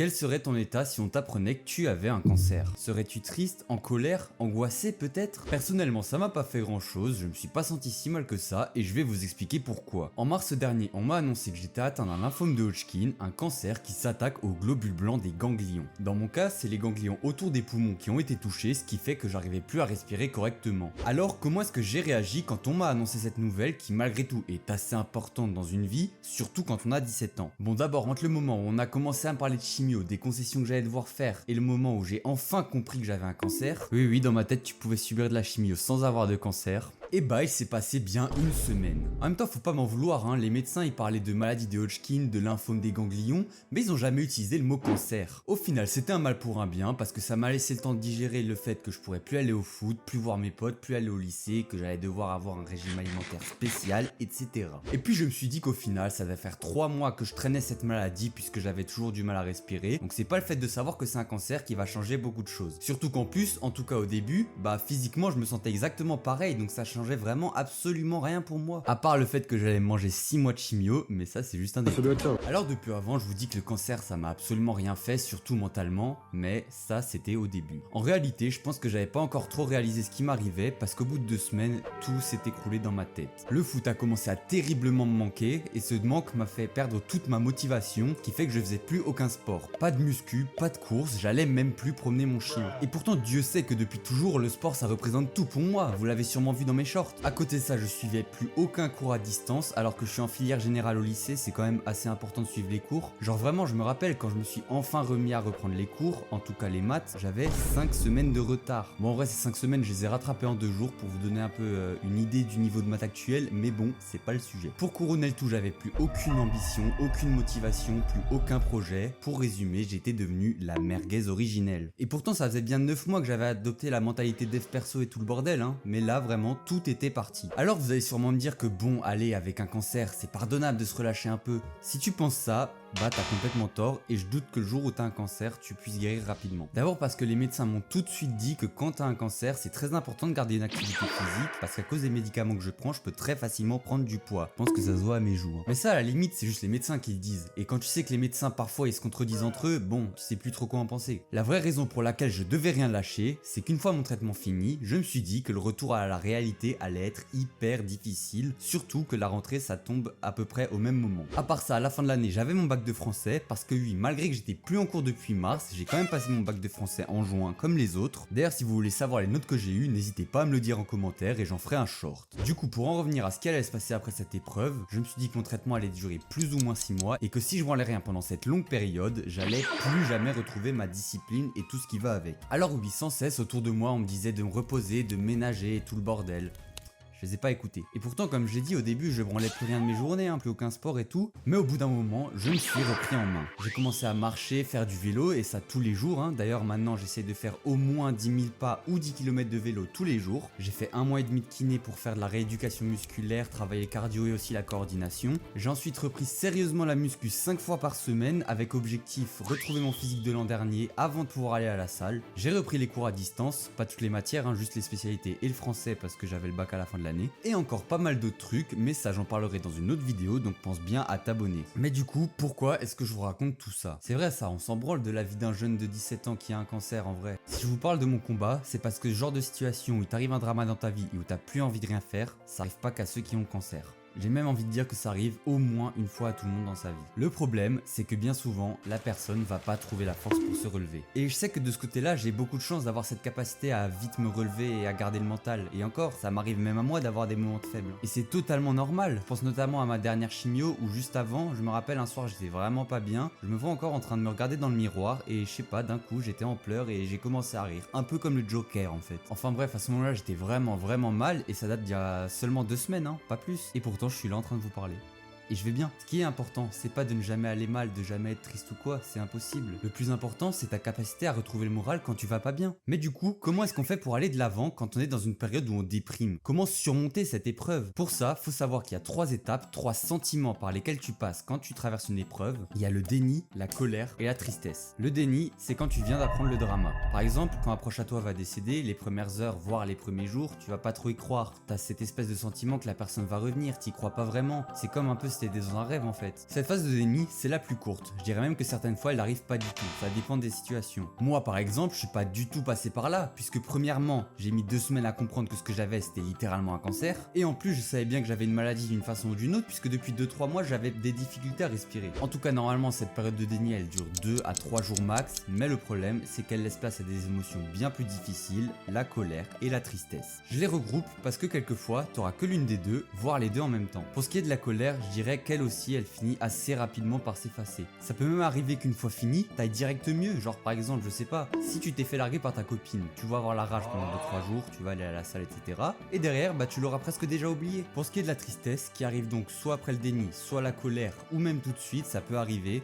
Quel serait ton état si on t'apprenait que tu avais un cancer? Serais-tu triste, en colère, angoissé peut-être? Personnellement, ça m'a pas fait grand chose, je me suis pas senti si mal que ça et je vais vous expliquer pourquoi. En mars dernier, on m'a annoncé que j'étais atteint d'un lymphome de Hodgkin, un cancer qui s'attaque aux globules blancs des ganglions. Dans mon cas, c'est les ganglions autour des poumons qui ont été touchés, ce qui fait que j'arrivais plus à respirer correctement. Alors, comment est-ce que j'ai réagi quand on m'a annoncé cette nouvelle qui malgré tout est assez importante dans une vie, surtout quand on a 17 ans? Bon, d'abord, entre le moment où on a commencé à me parler de chimio, des concessions que j'allais devoir faire, et le moment où j'ai enfin compris que j'avais un cancer, oui, dans ma tête, tu pouvais subir de la chimio sans avoir de cancer, et bah, il s'est passé bien une semaine. En même temps, faut pas m'en vouloir, hein, les médecins, ils parlaient de maladie de Hodgkin, de lymphome des ganglions, mais ils ont jamais utilisé le mot cancer. Au final, c'était un mal pour un bien, parce que ça m'a laissé le temps de digérer le fait que je pourrais plus aller au foot, plus voir mes potes, plus aller au lycée, que j'allais devoir avoir un régime alimentaire spécial, etc. Et puis je me suis dit qu'au final, ça devait faire 3 mois que je traînais cette maladie, puisque j'avais toujours du mal à respirer, donc c'est pas le fait de savoir que c'est un cancer qui va changer beaucoup de choses. Surtout qu'en plus, en tout cas au début, bah physiquement je me sentais exactement pareil, donc ça changeait vraiment absolument rien pour moi. À part le fait que j'allais manger 6 mois de chimio, mais ça c'est juste un détail. Alors depuis avant, je vous dis que le cancer ça m'a absolument rien fait, surtout mentalement, mais ça c'était au début. En réalité, je pense que j'avais pas encore trop réalisé ce qui m'arrivait, parce qu'au bout de 2 semaines, tout s'est écroulé dans ma tête. Le foot a commencé à terriblement me manquer, et ce manque m'a fait perdre toute ma motivation, qui fait que je faisais plus aucun sport. Pas de muscu, pas de course, j'allais même plus promener mon chien. Et pourtant Dieu sait que depuis toujours, le sport ça représente tout pour moi, vous l'avez sûrement vu dans mes shorts. À côté de ça, je suivais plus aucun cours à distance, alors que je suis en filière générale au lycée, c'est quand même assez important de suivre les cours. Genre vraiment, je me rappelle quand je me suis enfin remis à reprendre les cours, en tout cas les maths, j'avais 5 semaines de retard. Bon en vrai ces 5 semaines, je les ai rattrapées en 2 jours pour vous donner un peu une idée du niveau de maths actuel, mais bon, c'est pas le sujet. Pour couronner le tout, j'avais plus aucune ambition, aucune motivation, plus aucun projet. Pour résumer, j'étais devenu la merguez originelle. Et pourtant ça faisait bien 9 mois que j'avais adopté la mentalité dev perso et tout le bordel, hein, mais là vraiment tout était parti. Alors vous allez sûrement me dire que bon, allez, avec un cancer, c'est pardonnable de se relâcher un peu. Si tu penses ça, bah t'as complètement tort et je doute que le jour où t'as un cancer, tu puisses guérir rapidement. D'abord parce que les médecins m'ont tout de suite dit que quand t'as un cancer, c'est très important de garder une activité physique parce qu'à cause des médicaments que je prends, je peux très facilement prendre du poids. Je pense que ça se voit à mes joues. Mais ça, à la limite, c'est juste les médecins qui le disent. Et quand tu sais que les médecins parfois ils se contredisent entre eux, bon, tu sais plus trop quoi en penser. La vraie raison pour laquelle je devais rien lâcher, c'est qu'une fois mon traitement fini, je me suis dit que le retour à la réalité allait être hyper difficile, surtout que la rentrée ça tombe à peu près au même moment. À part ça, à la fin de l'année, j'avais mon bac de français parce que oui, malgré que j'étais plus en cours depuis mars, j'ai quand même passé mon bac de français en juin comme les autres. D'ailleurs, si vous voulez savoir les notes que j'ai eues, n'hésitez pas à me le dire en commentaire et j'en ferai un short. Du coup, pour en revenir à ce qui allait se passer après cette épreuve, je me suis dit que mon traitement allait durer plus ou moins 6 mois et que si je branlais rien pendant cette longue période, j'allais plus jamais retrouver ma discipline et tout ce qui va avec. Alors oui, sans cesse autour de moi, on me disait de me reposer, de ménager et tout le bordel. Je les ai pas écoutés. Et pourtant, comme j'ai dit au début, je branlais plus rien de mes journées, hein, plus aucun sport et tout. Mais au bout d'un moment, je me suis repris en main. J'ai commencé à marcher, faire du vélo, et ça tous les jours. Hein. D'ailleurs, maintenant, j'essaie de faire au moins 10 000 pas ou 10 km de vélo tous les jours. J'ai fait 1 mois et demi de kiné pour faire de la rééducation musculaire, travailler le cardio et aussi la coordination. J'ai ensuite repris sérieusement la muscu 5 fois par semaine, avec objectif retrouver mon physique de l'an dernier avant de pouvoir aller à la salle. J'ai repris les cours à distance, pas toutes les matières, hein, juste les spécialités et le français parce que j'avais le bac à la fin de l'année. Et encore pas mal d'autres trucs, mais ça j'en parlerai dans une autre vidéo, donc pense bien à t'abonner. Mais du coup, pourquoi est-ce que je vous raconte tout ça? C'est vrai ça, on s'en branle de la vie d'un jeune de 17 ans qui a un cancer en vrai. Si je vous parle de mon combat, c'est parce que ce genre de situation où il t'arrive un drama dans ta vie et où t'as plus envie de rien faire, ça arrive pas qu'à ceux qui ont le cancer. J'ai même envie de dire que ça arrive au moins une fois à tout le monde dans sa vie. Le problème, c'est que bien souvent, la personne va pas trouver la force pour se relever. Et je sais que de ce côté-là, j'ai beaucoup de chance d'avoir cette capacité à vite me relever et à garder le mental. Et encore, ça m'arrive même à moi d'avoir des moments faibles. Et c'est totalement normal. Je pense notamment à ma dernière chimio où juste avant, je me rappelle un soir, j'étais vraiment pas bien. Je me vois encore en train de me regarder dans le miroir et je sais pas, d'un coup, j'étais en pleurs et j'ai commencé à rire. Un peu comme le Joker en fait. Enfin bref, à ce moment-là, j'étais vraiment mal et ça date d'il y a seulement 2 semaines, hein, pas plus. Et pourtant, je suis là en train de vous parler. Et je vais bien. Ce qui est important, c'est pas de ne jamais aller mal, de jamais être triste ou quoi, c'est impossible. Le plus important, c'est ta capacité à retrouver le moral quand tu vas pas bien. Mais du coup, comment est-ce qu'on fait pour aller de l'avant quand on est dans une période où on déprime? Comment surmonter cette épreuve? Pour ça, faut savoir qu'il y a 3 étapes, 3 sentiments par lesquels tu passes quand tu traverses une épreuve. Il y a le déni, la colère et la tristesse. Le déni, c'est quand tu viens d'apprendre le drama. Par exemple, quand un proche à toi va décéder, les premières heures, voire les premiers jours, tu vas pas trop y croire. T'as cette espèce de sentiment que la personne va revenir, t'y crois pas vraiment. C'est comme un peu t'étais dans un rêve en fait. Cette phase de déni, c'est la plus courte. Je dirais même que certaines fois, elle n'arrive pas du tout. Ça dépend des situations. Moi, par exemple, je suis pas du tout passé par là, puisque premièrement, j'ai mis 2 semaines à comprendre que ce que j'avais, c'était littéralement un cancer. Et en plus, je savais bien que j'avais une maladie d'une façon ou d'une autre, puisque depuis 2-3 mois, j'avais des difficultés à respirer. En tout cas, normalement, cette période de déni, elle dure 2 à 3 jours max, mais le problème, c'est qu'elle laisse place à des émotions bien plus difficiles, la colère et la tristesse. Je les regroupe parce que quelquefois, t'auras que l'une des deux, voire les deux en même temps. Pour ce qui est de la colère, je dirais qu'elle aussi, elle finit assez rapidement par s'effacer. Ça peut même arriver qu'une fois fini, t'ailles direct mieux. Genre par exemple, je sais pas, si tu t'es fait larguer par ta copine, tu vas avoir la rage pendant 2-3 jours, tu vas aller à la salle, etc. Et derrière, bah tu l'auras presque déjà oublié. Pour ce qui est de la tristesse, qui arrive donc soit après le déni, soit la colère, ou même tout de suite, ça peut arriver.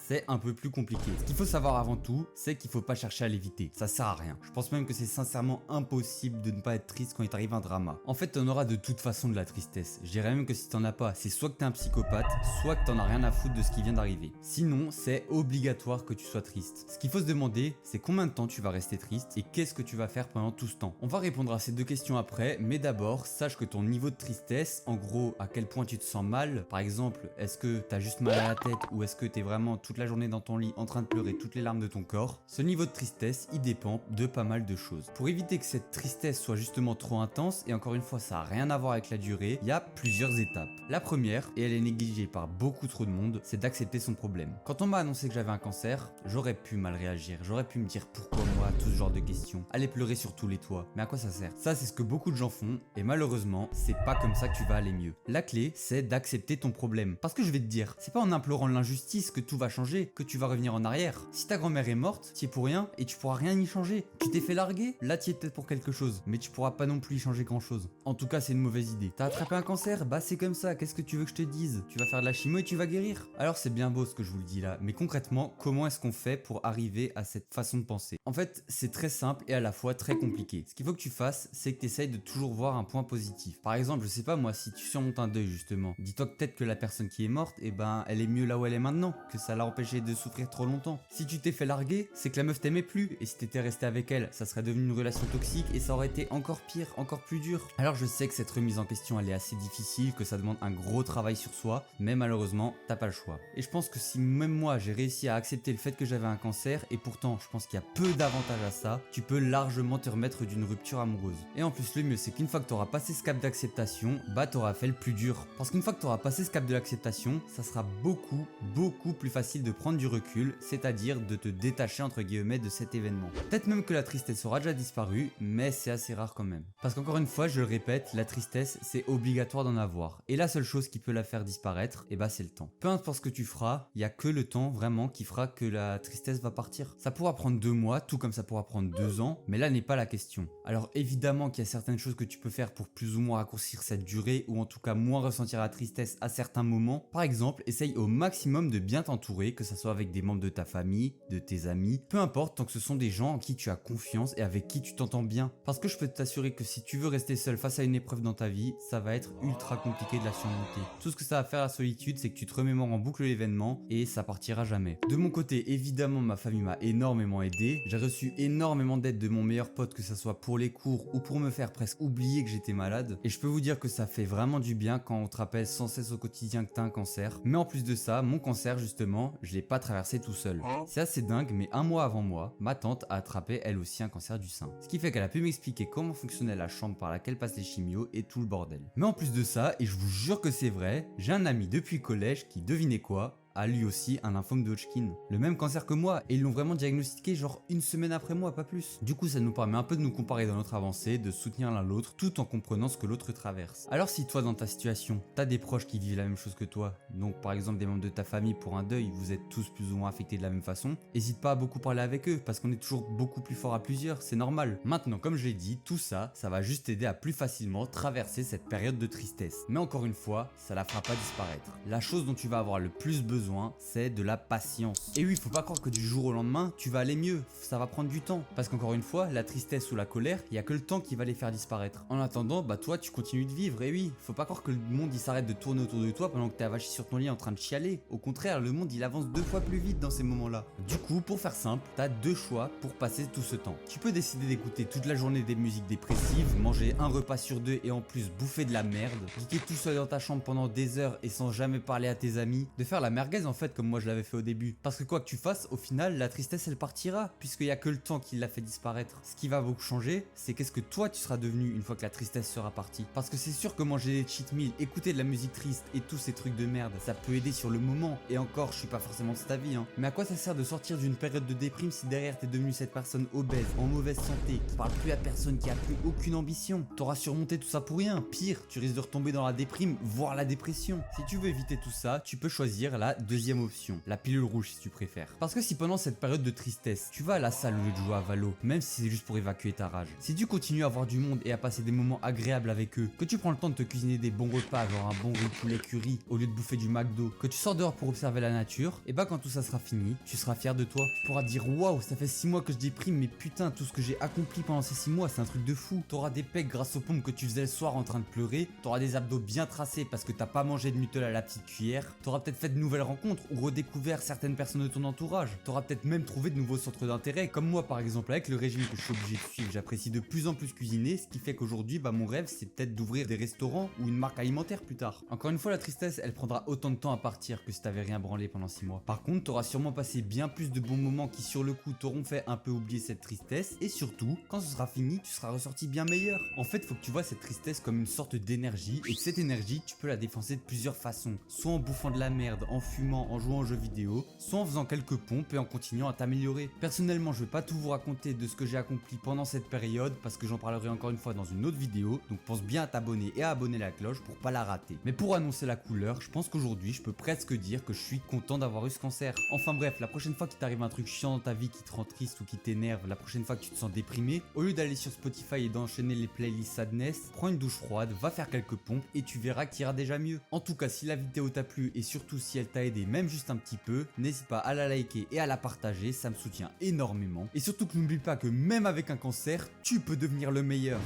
C'est un peu plus compliqué. Ce qu'il faut savoir avant tout, c'est qu'il faut pas chercher à l'éviter. Ça sert à rien. Je pense même que c'est sincèrement impossible de ne pas être triste quand il t'arrive un drama. En fait, t'en auras de toute façon de la tristesse. Je dirais même que si t'en as pas, c'est soit que t'es un psychopathe, soit que t'en as rien à foutre de ce qui vient d'arriver. Sinon, c'est obligatoire que tu sois triste. Ce qu'il faut se demander, c'est combien de temps tu vas rester triste et qu'est-ce que tu vas faire pendant tout ce temps. On va répondre à ces deux questions après, mais d'abord, sache que ton niveau de tristesse, en gros, à quel point tu te sens mal, par exemple, est-ce que t'as juste mal à la tête ou est-ce que t'es vraiment toute la journée dans ton lit en train de pleurer toutes les larmes de ton corps, ce niveau de tristesse, il dépend de pas mal de choses. Pour éviter que cette tristesse soit justement trop intense, et encore une fois ça n'a rien à voir avec la durée, il y a plusieurs étapes. La première, et elle est négligée par beaucoup trop de monde, c'est d'accepter son problème. Quand on m'a annoncé que j'avais un cancer, j'aurais pu mal réagir, j'aurais pu me dire pourquoi moi, tout ce genre de questions, aller pleurer sur tous les toits, mais à quoi ça sert? Ça c'est ce que beaucoup de gens font, et malheureusement, c'est pas comme ça que tu vas aller mieux. La clé, c'est d'accepter ton problème. Parce que je vais te dire, c'est pas en implorant l'injustice que tout va changer, que tu vas revenir en arrière. Si ta grand-mère est morte, tu es pour rien et tu pourras rien y changer. Tu t'es fait larguer, là tu es peut-être pour quelque chose, mais tu pourras pas non plus y changer grand chose. En tout cas, c'est une mauvaise idée. T'as attrapé un cancer, bah c'est comme ça, qu'est-ce que tu veux que je te dise? Tu vas faire de la chimio et tu vas guérir. Alors c'est bien beau ce que je vous le dis là, mais concrètement, comment est-ce qu'on fait pour arriver à cette façon de penser? En fait, c'est très simple et à la fois très compliqué. Ce qu'il faut que tu fasses, c'est que tu essayes de toujours voir un point positif. Par exemple, je sais pas moi, si tu surmontes un deuil justement, dis-toi que peut-être que la personne qui est morte, eh ben elle est mieux là où elle est maintenant, que ça l'a empêché de souffrir trop longtemps. Si tu t'es fait larguer, c'est que la meuf t'aimait plus, et si t'étais resté avec elle, ça serait devenu une relation toxique et ça aurait été encore pire, encore plus dur. Alors je sais que cette remise en question elle est assez difficile, que ça demande un gros travail sur soi, mais malheureusement t'as pas le choix. Et je pense que si même moi j'ai réussi à accepter le fait que j'avais un cancer, et pourtant je pense qu'il y a peu d'avantages à ça, tu peux largement te remettre d'une rupture amoureuse. Et en plus le mieux c'est qu'une fois que t'auras passé ce cap d'acceptation, bah t'auras fait le plus dur. Parce qu'une fois que t'auras passé ce cap de l'acceptation, ça sera beaucoup plus facile de prendre du recul, c'est-à-dire de te détacher entre guillemets de cet événement. Peut-être même que la tristesse aura déjà disparu, mais c'est assez rare quand même. Parce qu'encore une fois, je le répète, la tristesse c'est obligatoire d'en avoir. Et la seule chose qui peut la faire disparaître, et bah c'est le temps. Peu importe ce que tu feras, il y a que le temps vraiment qui fera que la tristesse va partir. Ça pourra prendre 2 mois, tout comme ça pourra prendre 2 ans, mais là n'est pas la question. Alors évidemment qu'il y a certaines choses que tu peux faire pour plus ou moins raccourcir cette durée, ou en tout cas moins ressentir la tristesse à certains moments. Par exemple, essaye au maximum de bien t'entourer, que ça soit avec des membres de ta famille, de tes amis, peu importe tant que ce sont des gens en qui tu as confiance et avec qui tu t'entends bien. Parce que je peux t'assurer que si tu veux rester seul face à une épreuve dans ta vie, ça va être ultra compliqué de la surmonter. Tout ce que ça va faire la solitude, c'est que tu te remémores en boucle l'événement et ça partira jamais. De mon côté, évidemment, ma famille m'a énormément aidé. J'ai reçu énormément d'aide de mon meilleur pote, que ça soit pour les cours ou pour me faire presque oublier que j'étais malade. Et je peux vous dire que ça fait vraiment du bien quand on te rappelle sans cesse au quotidien que t'as un cancer. Mais en plus de ça, mon cancer justement, je l'ai pas traversé tout seul. C'est assez dingue, mais un mois avant moi, ma tante a attrapé elle aussi un cancer du sein. Ce qui fait qu'elle a pu m'expliquer comment fonctionnait la chambre par laquelle passent les chimios et tout le bordel. Mais en plus de ça, et je vous jure que c'est vrai, j'ai un ami depuis le collège qui, devinez quoi, a lui aussi un lymphome de Hodgkin. Le même cancer que moi, et ils l'ont vraiment diagnostiqué genre une semaine après moi, pas plus. Du coup, ça nous permet un peu de nous comparer dans notre avancée, de soutenir l'un l'autre, tout en comprenant ce que l'autre traverse. Alors si toi, dans ta situation, t'as des proches qui vivent la même chose que toi, donc par exemple des membres de ta famille pour un deuil, vous êtes tous plus ou moins affectés de la même façon, hésite pas à beaucoup parler avec eux, parce qu'on est toujours beaucoup plus fort à plusieurs, c'est normal. Maintenant, comme je l'ai dit, tout ça, ça va juste t'aider à plus facilement traverser cette période de tristesse. Mais encore une fois, ça la fera pas disparaître. La chose dont tu vas avoir le plus besoin besoin, c'est de la patience. Et oui, faut pas croire que du jour au lendemain, tu vas aller mieux, ça va prendre du temps. Parce qu'encore une fois, la tristesse ou la colère, il y a que le temps qui va les faire disparaître. En attendant, bah toi, tu continues de vivre, et oui, faut pas croire que le monde il s'arrête de tourner autour de toi pendant que t'es avachi sur ton lit en train de chialer. Au contraire, le monde il avance 2 fois plus vite dans ces moments-là. Du coup, pour faire simple, t'as 2 choix pour passer tout ce temps. Tu peux décider d'écouter toute la journée des musiques dépressives, manger un repas sur 2 et en plus bouffer de la merde, geeker tout seul dans ta chambre pendant des heures et sans jamais parler à tes amis, de faire la merguez en fait comme moi je l'avais fait au début. Parce que quoi que tu fasses, au final, la tristesse elle partira, puisqu'il y a que le temps qui l'a fait disparaître. Ce qui va beaucoup changer, c'est qu'est-ce que toi tu seras devenu une fois que la tristesse sera partie. Parce que c'est sûr que manger des cheat meals, écouter de la musique triste et tous ces trucs de merde, ça peut aider sur le moment. Et encore, je suis pas forcément de ta vie, hein. Mais à quoi ça sert de sortir d'une période de déprime si derrière t'es devenu cette personne obèse, en mauvaise santé, qui parle plus à personne, qui a plus aucune ambition? T'auras surmonté tout ça pour rien. Pire, tu risques de retomber dans la déprime, voire la dépression. Si tu veux éviter tout ça, tu peux choisir la deuxième option, la pilule rouge si tu préfères. Parce que si pendant cette période de tristesse, tu vas à la salle au lieu de jouer à Valo, même si c'est juste pour évacuer ta rage, si tu continues à voir du monde et à passer des moments agréables avec eux, que tu prends le temps de te cuisiner des bons repas, genre un bon riz poulet curry, au lieu de bouffer du McDo, que tu sors dehors pour observer la nature, et bah quand tout ça sera fini, tu seras fier de toi. Tu pourras dire waouh, ça fait 6 mois que je déprime, mais putain, tout ce que j'ai accompli pendant ces 6 mois, c'est un truc de fou. T'auras des pecs grâce aux pompes que tu faisais le soir en train de pleurer, t'auras des abdos bien tracés parce que t'as pas mangé de Nutella à la petite cuillère, t'auras peut-être fait de nouvelles rencontres ou redécouvert certaines personnes de ton entourage, t'auras peut-être même trouvé de nouveaux centres d'intérêt, comme moi par exemple avec le régime que je suis obligé de suivre, j'apprécie de plus en plus cuisiner, ce qui fait qu'aujourd'hui, bah mon rêve c'est peut-être d'ouvrir des restaurants ou une marque alimentaire plus tard. Encore une fois, la tristesse, elle prendra autant de temps à partir que si t'avais rien branlé pendant 6 mois. Par contre, t'auras sûrement passé bien plus de bons moments qui sur le coup t'auront fait un peu oublier cette tristesse, et surtout, quand ce sera fini, tu seras ressorti bien meilleur. En fait, faut que tu vois cette tristesse comme une sorte d'énergie, et que cette énergie, tu peux la défoncer de plusieurs façons. Soit en bouffant de la merde, en fumant, en jouant aux jeux vidéo, soit en faisant quelques pompes et en continuant à t'améliorer. Personnellement, je vais pas tout vous raconter de ce que j'ai accompli pendant cette période, parce que j'en parlerai encore une fois dans une autre vidéo, donc pense bien à t'abonner et à abonner la cloche pour pas la rater. Mais pour annoncer la couleur, je pense qu'aujourd'hui, je peux presque dire que je suis content d'avoir eu ce cancer. Enfin bref, la prochaine fois qu'il t'arrive un truc chiant dans ta vie qui te rend triste ou qui t'énerve, la prochaine fois que tu te sens déprimé, au lieu d'aller sur Spotify et d'enchaîner les playlists sadness, prends une douche froide, va faire quelques pompes et tu verras qu'il ira déjà mieux. En tout cas, si la vidéo t'a plu et surtout si elle t'a aidé même juste un petit peu, n'hésite pas à la liker et à la partager, ça me soutient énormément. Et surtout que n'oublie pas que même avec un cancer, tu peux devenir le meilleur.